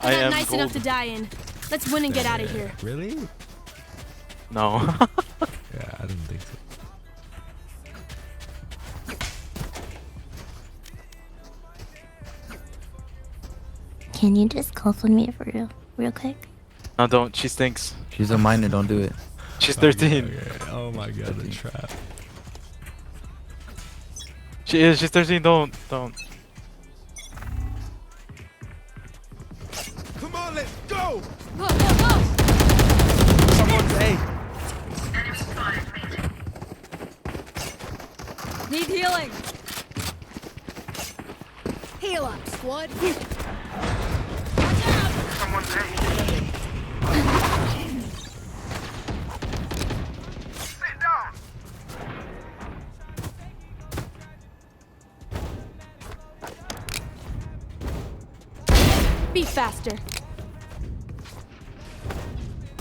I not am nice gold. enough to die in. Let's win and get out of here. Really? No. Yeah, I didn't think so. Can you just cough on me for real quick? No, don't. She stinks. She's a minor, don't do it. She's 13. Okay. Oh my god, the trap. She is. She's 13. Don't. Come on, let's go! Go, go, go! Someone's A. Need healing. Heal up, squad. Be faster.